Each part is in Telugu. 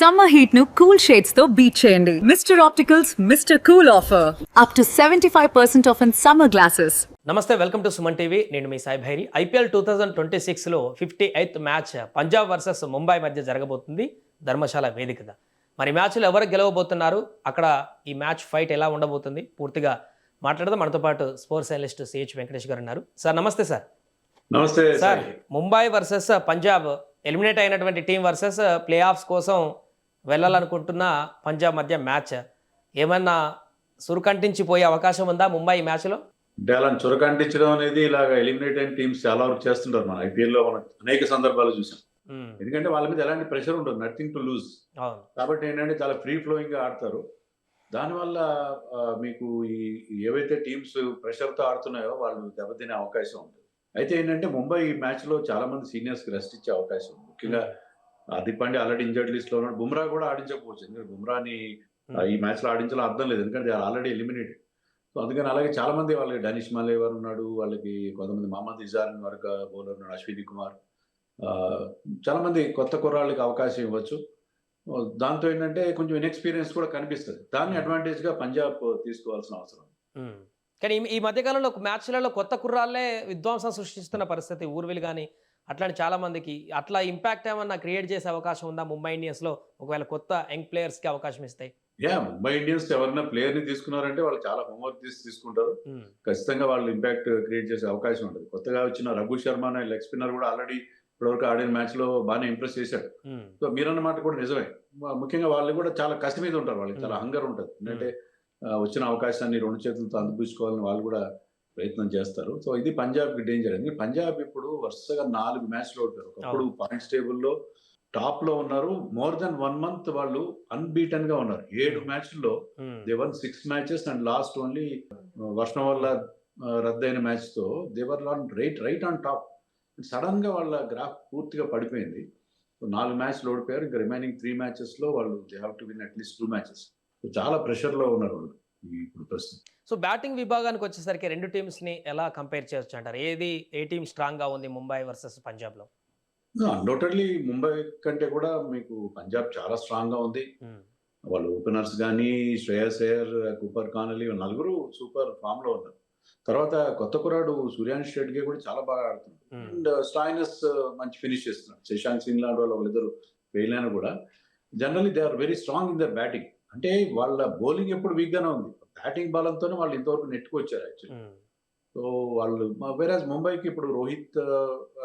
సమ్మర్ హీట్ ను కూల్ షేడ్స్ తో బీట్ చేయండి. Mr opticals Mr cool offer up to 75% off in summer glasses. నమస్తే, వెల్కమ్ టు సుమన్ టీవీ. నేను మీ సాయి భైరి. ఐపీఎల్ 2026లో 58th match Punjab versus Mumbai మధ్య జరగబోతుంది ధర్మశాల వేదికగా. మరి మ్యాచ్లో ఎవరు గెలవబోతున్నారు, అక్కడ ఈ మ్యాచ్ ఫైట్ ఎలా ఉండబోతుంది, పూర్తిగా మాట్లాడదాం. మనతో పాటు స్పోర్ట్స్ అనలిస్ట్ సిహెచ్ వెంకటేష్ గారు ఉన్నారు. సార్ నమస్తే. సార్ నమస్తే sir. Mumbai versus Punjab, eliminate అయినటువంటి టీం వర్సెస్ ప్లే ఆఫ్స్ కోసం వెళ్ళాలనుకుంటున్న పంజాబ్ మధ్య మ్యాచ్ ఏమన్నా సురుకంటించిపోయే అవకాశం ఉందా ముంబై ఈ మ్యాచ్లో? అంటే అలా చురకంటించడం అనేది ఇలాగ ఎలిమినేట్ అయిన టీమ్స్ చాలా వరకు చేస్తుంటారు. మన ఐపీఎల్ లో మనం అనేక సందర్భాలు చూసాం. ఎందుకంటే వాళ్ళ మీద ఎలాంటి ప్రెషర్ ఉంటుంది, నథింగ్ టు లూజ్. కాబట్టి ఏంటంటే చాలా ఫ్రీ ఫ్లోయింగ్ గా ఆడతారు. దానివల్ల మీకు ఈ ఏవైతే టీమ్స్ ప్రెషర్ తో ఆడుతున్నాయో వాళ్ళు దెబ్బతినే అవకాశం ఉంటుంది. అయితే ఏంటంటే ముంబై ఈ మ్యాచ్ లో చాలా మంది సీనియర్స్ కి రెస్ట్ ఇచ్చే అవకాశం ఉంది. ముఖ్యంగా Hardik Pandya already injured list లో ఉన్నాడు. బుమ్రా కూడా ఆడించకపోవచ్చు, ఎందుకంటే బుమ్రాని ఈ మ్యాచ్ లో ఆడించాలో అర్థం లేదు, ఎందుకంటే ఆల్రెడీ ఎలిమినేటెడ్. సో అందుకని అలాగే చాలా మంది వాళ్ళకి డనిష్ మలేవర్ ఉన్నాడు, వాళ్ళకి కొంతమంది మహమ్మద్ ఇజార్ వరకు బౌలర్ ఉన్నాడు, అశ్విని కుమార్, చాలా మంది కొత్త కుర్రాళ్ళకి అవకాశం ఇవ్వచ్చు. దాంతో ఏంటంటే కొంచెం ఇన్ఎక్స్పీరియన్స్ కూడా కనిపిస్తుంది. దాన్ని అడ్వాంటేజ్ గా పంజాబ్ తీసుకోవాల్సిన అవసరం. కానీ ఈ మధ్యకాలంలో మ్యాచ్లలో కొత్త కుర్రాళ్ళే విధ్వంసం సృష్టిస్తున్న పరిస్థితి. ఊర్విల్ కానీ అట్లాంటి చాలా మందికి అట్లా ఇంపాక్ట్ ఏమన్నా క్రియేట్ చేసే అవకాశం ఉందా ముంబై ఇండియన్స్ లో, ఒకవేళ కొత్త యంగ్ ప్లేయర్స్ కి అవకాశం ఇస్తాయి? ముంబై ఇండియన్స్ ఎవరైనా ప్లేయర్ ని తీసుకున్నారంటే వాళ్ళు చాలా హోంవర్క్ తీసుకుంటారు. ఖచ్చితంగా వాళ్ళు ఇంపాక్ట్ క్రియేట్ చేసే అవకాశం ఉంటుంది. కొత్తగా వచ్చిన రఘు శర్మ అనే లెగ్ స్పిన్నర్ కూడా ఆల్రెడీ ఇప్పటివరకు ఆడిన మ్యాచ్ లో బాగానే ఇంప్రెస్ చేశాడు. సో మీరన్న మాట కూడా నిజమే. ముఖ్యంగా వాళ్ళు కూడా చాలా కసి మీద ఉంటారు, వాళ్ళకి చాలా హంగర్ ఉంటుంది. ఎందుకంటే వచ్చిన అవకాశాన్ని రెండు చేతులతో అందిపుచ్చుకోవాలని వాళ్ళు కూడా ప్రయత్నం చేస్తారు. సో ఇది పంజాబ్ కి డేంజర్. ఎందుకంటే పంజాబ్ ఇప్పుడు వరుసగా 4 మ్యాచ్లు ఓడిపోయారు. ఒకప్పుడు పాయింట్స్ టేబుల్లో టాప్ లో ఉన్నారు. మోర్ దెన్ 1 month వాళ్ళు అన్బీటన్ గా ఉన్నారు. 7 మ్యాచ్ల్లో they one 6 matches and last only వర్షం వల్ల రద్దయిన మ్యాచ్ తో they were right on top. Sudden గా వాళ్ళ గ్రాఫ్ పూర్తిగా పడిపోయింది. 4 మ్యాచ్లు ఓడిపోయారు. ఇంకా రిమైనింగ్ 3 matches లో వాళ్ళు they have to win at least 2 matches. చాలా ప్రెషర్ లో ఉన్నారు వాళ్ళు ఇప్పుడు ప్రస్తుతం. సో బ్యాటింగ్ విభాగానికి వచ్చేసరికి రెండు టీమ్స్ ని ఎలా కంపేర్ చేయొచ్చు అంటారు? ఏ టీం స్ట్రాంగ్ గా ఉంది ముంబై వర్సెస్ పంజాబ్ లో? అన్డౌటెడ్లీ ముంబై కంటే కూడా మీకు పంజాబ్ చాలా స్ట్రాంగ్ గా ఉంది. వాళ్ళు ఓపెనర్స్ కానీ శ్రేయస్ అయ్యర్, కూపర్ కానలీ నలుగురు సూపర్ ఫామ్ లో ఉన్నారు. తర్వాత కొత్త కురాడు సూర్యాన్ష్ రెడ్డి కూడా చాలా బాగా ఆడుతున్నారు. అండ్ స్టాయినస్ మంచి ఫినిష్ చేస్తున్నారు. శశాంక్ సింగ్ లాంటి వాళ్ళిద్దరు ఫెయిల్ అయినా కూడా generally they are very strong in their batting. అంటే వాళ్ళ బౌలింగ్ ఎప్పుడు వీక్ గానే ఉంది, బ్యాటింగ్ బలంతోనే వాళ్ళు ఇంతవరకు నెట్టుకొచ్చారు యాక్చువల్లీ. సో వాళ్ళు వేరేజ్ ముంబైకి ఇప్పుడు రోహిత్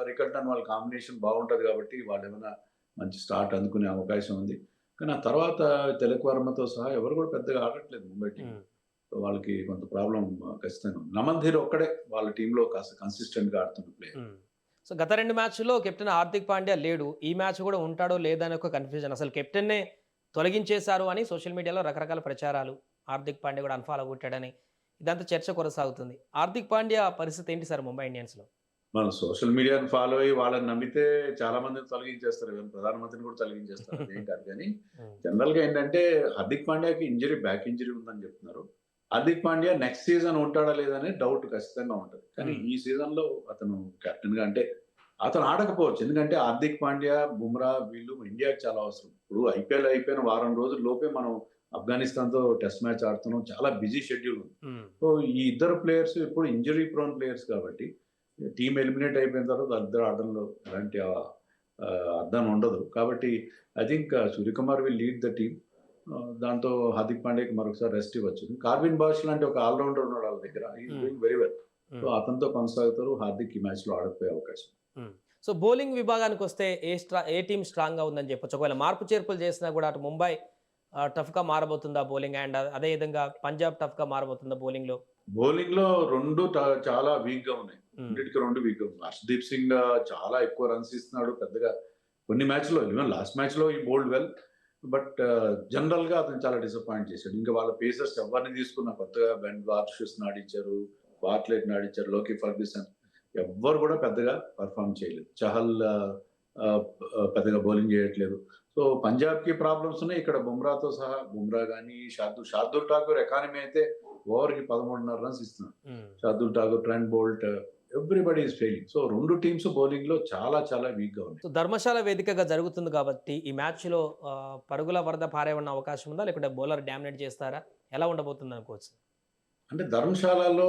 రికల్టన్ వాళ్ళ కాంబినేషన్ బాగుంటుంది కాబట్టి వాళ్ళు ఏమైనా మంచి స్టార్ట్ అందుకునే అవకాశం ఉంది. కానీ ఆ తర్వాత తిలక్ వర్మతో సహా ఎవరు కూడా పెద్దగా ఆడట్లేదు ముంబై టీం. సో వాళ్ళకి కొంత ప్రాబ్లం ఖచ్చితంగా ఉంది. నమన్ధీర్ ఒక్కడే వాళ్ళ టీంలో కాస్త కన్సిస్టెంట్ గా ఆడుతున్న ప్లేయర్. సో గత 2 మ్యాచ్ల్లో కెప్టెన్ హార్దిక్ పాండ్యా లేడు. ఈ మ్యాచ్ కూడా ఉంటాడో లేదని ఒక కన్ఫ్యూజన్. అసలు కెప్టెన్నే తొలగించేశారు అని సోషల్ మీడియాలో రకరకాల ప్రచారాలు. హార్దిక్ పాండ్యా కూడా అన్ఫాలో కొట్టాడని ఇదంతా చర్చ కొనసాగుతుంది. హార్దిక్ పాండ్యా పరిస్థితి ఏంటి సార్ ముంబై ఇండియన్స్ లో? మనం సోషల్ మీడియాని ఫాలో అయ్యి వాళ్ళని నమ్మితే చాలా మందిని తొలగించేస్తారు, ప్రధానమంత్రిని కూడా తొలగించేస్తారు, అదేం కాదు. కానీ జనరల్ గా ఏంటంటే హార్దిక్ పాండ్యాకి ఇంజరీ, బ్యాక్ ఇంజరీ ఉందని చెప్తున్నారు. హార్దిక్ పాండ్యా నెక్స్ట్ సీజన్ ఉంటాడా లేదనే డౌట్ ఖచ్చితంగా ఉంటుంది. కానీ ఈ సీజన్ లో అతను కెప్టెన్ గా అంటే అతను ఆడకపోవచ్చు, ఎందుకంటే హార్దిక్ పాండ్యా, బుమ్రా వీళ్ళు ఇండియాకి చాలా అవసరం. ఇప్పుడు ఐపీఎల్ అయిపోయిన వారం రోజుల లోపే మనం ఆఫ్ఘనిస్తాన్ తో టెస్ట్ మ్యాచ్ ఆడుతున్నాం, చాలా బిజీ షెడ్యూల్ ఉంది. సో ఈ ఇద్దరు ప్లేయర్స్ ఇప్పుడు ఇంజరీ ప్రోన్ ప్లేయర్స్ కాబట్టి టీమ్ ఎలిమినేట్ అయిపోయిన తర్వాత ఇద్దరు ఆడడంలో ఎలాంటి అర్థం ఉండదు. కాబట్టి I think Suryakumar will lead the team. దాంతో హార్దిక్ పాండ్యాకి మరొకసారి రెస్ట్ ఇవ్వచ్చు. కార్విన్ బాష్ లాంటి ఒక ఆల్రౌండర్ ఉన్నాడు వాళ్ళ దగ్గర, డూయింగ్ వెరీ వెల్. సో అతనితో కొనసాగుతారు. హార్దిక్ ఈ మ్యాచ్ లో ఆడకపోయే అవకాశం. సో బౌలింగ్ విభాగానికి వస్తే ఏ టీం స్ట్రాంగ్ గా ఉందని చెప్పొచ్చు? ఒకవేళ మార్పు చేర్పులు చేసినా కూడా అటు ముంబై టఫ్ గా మారబోతుందా బౌలింగ్, అండ్ అదే విధంగా పంజాబ్ టఫ్ గా మారబోతుందా బౌలింగ్ లో? బౌలింగ్ లో రెండు చాలా వీక్ గా ఉన్నాయి. రెండింటికి రెండు వీక్ గా ఉన్నాయి. హర్షదీప్ సింగ్ చాలా ఎక్కువ రన్స్ ఇస్తున్నాడు పెద్దగా కొన్ని మ్యాచ్ లో. ఈవెన్ లాస్ట్ మ్యాచ్ లో ఈ బౌల్డ్ వెల్, బట్ జనరల్ గా అతను చాలా డిసప్పాయింట్ చేశాడు. ఇంకా వాళ్ళ పేసర్స్ ఎవరిని తీసుకున్నా, కొత్తగా బెన్ వార్షస్ ఆడించారు, బార్ట్లెట్ ఆడించారు, లోకి ఫర్గ్యూసన్, ఎవ్వరు కూడా పెద్దగా పర్ఫామ్ చేయలేదు. చహల్ పెద్దగా బౌలింగ్ చేయట్లేదు. సో పంజాబ్ కి ప్రాబ్లమ్స్ ఉన్నాయి ఇక్కడ బుమ్రాతో సహా. బుమ్రా కానీ శార్దుల్ ఠాకూర్ ఎకానమీ అయితే ఓవర్కి 13.5 runs ఇస్తున్నాడు. Shardul Thakur, Trent Boult, everybody is failing. So 2 teams బౌలింగ్‌లో చాలా చాలా వీక్‌గా ఉన్నాయి. సో ధర్మశాల వేదికగా జరుగుతుంది కాబట్టి ఈ మ్యాచ్లో పరుగుల వరద పారే ఉన్న అవకాశం ఉందా, లేకుంటే బౌలర్ డామినేట్ చేస్తారా, ఎలా ఉండబోతుంది అనుకోవచ్చు? అంటే ధర్మశాలలో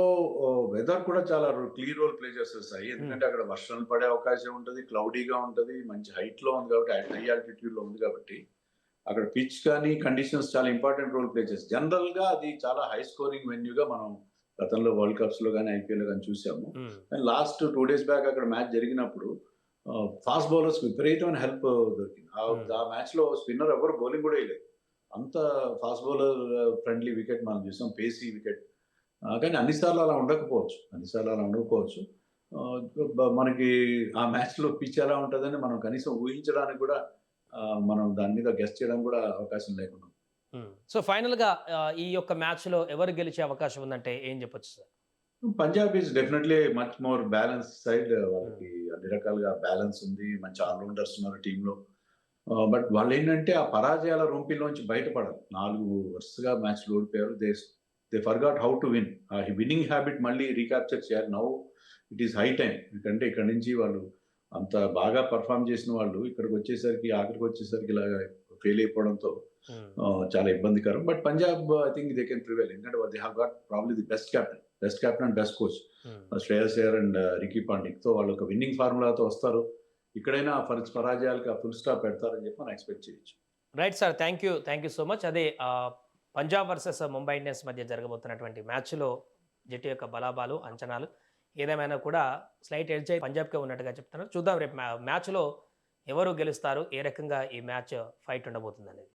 వెదర్ కూడా చాలా క్లియర్ రోల్ ప్లే చేస్తది సాయి. ఎందుకంటే అక్కడ వర్షాలు పడే అవకాశం ఉంటది. క్లౌడీగా ఉంటది. మంచి హైట్‌లో ఉంది కాబట్టి హై ఆల్టిట్యూడ్‌లో ఉంది కాబట్టి అక్కడ పిచ్ కానీ కండిషన్స్ చాలా ఇంపార్టెంట్ రోల్ ప్లే చేస్తాయి. జనరల్‌గా అది చాలా హై స్కోరింగ్ వెన్యూగా మనం గతంలో వరల్డ్ కప్స్‌లో గాని, ఐపీఎల్‌లో గాని చూసాము. కానీ లాస్ట్ 2 డేస్ బ్యాక్ అక్కడ మ్యాచ్ జరిగినప్పుడు ఫాస్ట్ బౌలర్స్‌కి విపరీతమైన హెల్ప్ దొరికింది. ఆ మ్యాచ్‌లో స్పిన్నర్ ఎవరు బౌలింగ్ కూడా వేయలేదు. అంత ఫాస్ట్ బౌలర్ ఫ్రెండ్లీ వికెట్ మనం చూసాం. పేసీ వికెట్. కానీ అన్ని సార్లు అలా ఉండకపోవచ్చు. మనకి ఆ మ్యాచ్‌లో పిచ్ ఎలా ఉంటదని మనం కనీసం ఊహించడానికి కూడా మనం దాని మీద గెస్ చేయడానికి కూడా అవకాశం లేకుండా ఉంది. సో ఫైనల్‌గా ఈ యొక్క మ్యాచ్‌లో ఎవరు గెలిచే అవకాశం ఉందంటే ఏం చెప్పొచ్చు sir? Punjab is definitely much more balance side. వాళ్ళకి అన్ని రకాలుగా బ్యాలెన్స్ ఉంది. మంచి ఆల్‌రౌండర్స్ ఉన్నారు టీమ్‌లో. బట్ వాళ్ళేంటంటే ఆ పరాజయాల రొంపిలోంచి బయటపడాలి. 4 వరుసగా మ్యాచ్‌లు ఓడిపోయారు. They forgot how to win. ఆ విన్నింగ్ హాబిట్ మళ్ళీ రీక్యాప్చర్ చేయాలి. Now it is high time. ఎందుకంటే ఇక్కడి నుంచి వాళ్ళు అంత బాగా పెర్ఫార్మ్ చేసిన వాళ్ళు ఆఖరికి వచ్చేసరికి ఇలాగ ఫెయిల్ అయిపోవడంతో చాలా ఇబ్బందికరం. But Punjab I think they can prevail. ఎందుకంటే they have got probably the best captain and best coach Shreyas Iyer and Ricky Ponting. తో వాళ్ళు ఒక విన్నింగ్ ఫార్ములాతో వస్తారు. ఇక్కడైనా పరాజయాలకి ఫుల్ స్టాప్ పెడతారని చెప్పి మనం ఎక్స్పెక్ట్ చేయొచ్చు. Right sir, thank you so much. అదే పంజాబ్ వర్సెస్ ముంబై ఇండియన్స్ మధ్య జరగబోతున్నటువంటి మ్యాచ్లో జట్టు యొక్క బలాబాలు, అంచనాలు ఏదేమైనా కూడా స్లైట్ ఎడ్జ్ పంజాబ్కే ఉన్నట్టుగా చెప్తున్నారు. చూద్దాం రేపు మ్యాచ్లో ఎవరు గెలుస్తారు, ఏ రకంగా ఈ మ్యాచ్ ఫైట్ ఉండబోతుంది అనేది.